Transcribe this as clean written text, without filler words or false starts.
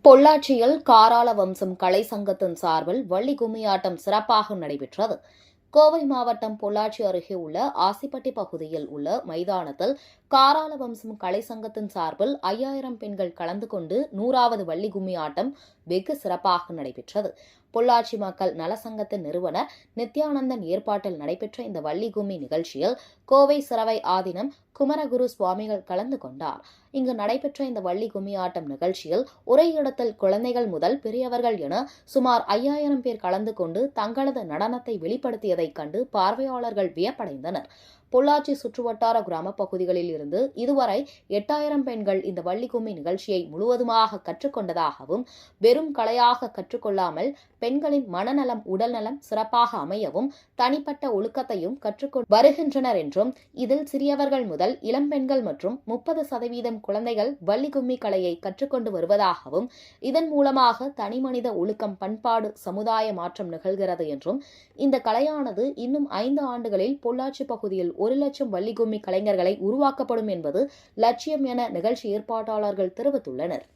பொள்ளாச்சியில் காராள வம்சம் கலை சங்கத்தின் சார்பில் வள்ளி கும்மியாட்டம் சிறப்பாக நடைபெற்றது. கோவை மாவட்டம் பொள்ளாச்சி அருகே உள்ள ஆசிப்பட்டி பகுதியில் உள்ள மைதானத்தில் காராள வம்சம் கலை சங்கத்தின் சார்பில் 5000 பெண்கள் கலந்து கொண்டு 100வது வள்ளி கும்மி ஆட்டம் வெகு சிறப்பாக நடைபெற்றது. பொள்ளாச்சி மக்கள் நலசங்கத்தின் நிறுவனர் நித்யானந்தன் ஏற்பாட்டில் நடைபெற்ற இந்த வள்ளி கும்மி நிகழ்ச்சியில் கோவை சிரவை ஆதீனம் குமரகுரு சுவாமிகள் கலந்து கொண்டார். இங்கு நடைபெற்ற இந்த வள்ளி கும்மி ஆட்டம் நிகழ்ச்சியில் ஒரே இடத்தில் குழந்தைகள் முதல் பெரியவர்கள் என சுமார் 5000 பேர் கலந்து கொண்டு தங்களது நடனத்தை வெளிப்படுத்தியதைக் கண்டு பார்வையாளர்கள் வியப்படைந்தனர். பொள்ளாச்சி சுற்றுவட்டார கிராம பகுதிகளில் இருந்து இதுவரை 8000 பெண்கள் இந்த வள்ளி கும்மி நிகழ்ச்சியை முழுவதுமாக கற்றுக்கொண்டதாகவும், வெறும் கலையாக கற்றுக்கொள்ளாமல் பெண்களின் மனநலம் உடல்நலம் சிறப்பாக அமையவும் தனிப்பட்ட ஒழுக்கத்தையும் கற்றுக்கொண்டு வருகின்றனர் என்றும், இதில் சிறியவர்கள் முதல் இளம்பெண்கள் மற்றும் 30% குழந்தைகள் வள்ளி கும்மி கலையை கற்றுக்கொண்டு வருவதாகவும், இதன் மூலமாக தனிமனித ஒழுக்கம், பண்பாடு, சமுதாய மாற்றம் நிகழ்கிறது என்றும், இந்த கலையானது இன்னும் 5 ஆண்டுகளில் பொள்ளாச்சி பகுதியில் 1 லட்சம் வள்ளி கும்மி கலைஞர்களை உருவாக்கப்படும் என்பது லட்சியம் என நிகழ்ச்சி ஏற்பாட்டாளர்கள் தெரிவித்துள்ளனர்.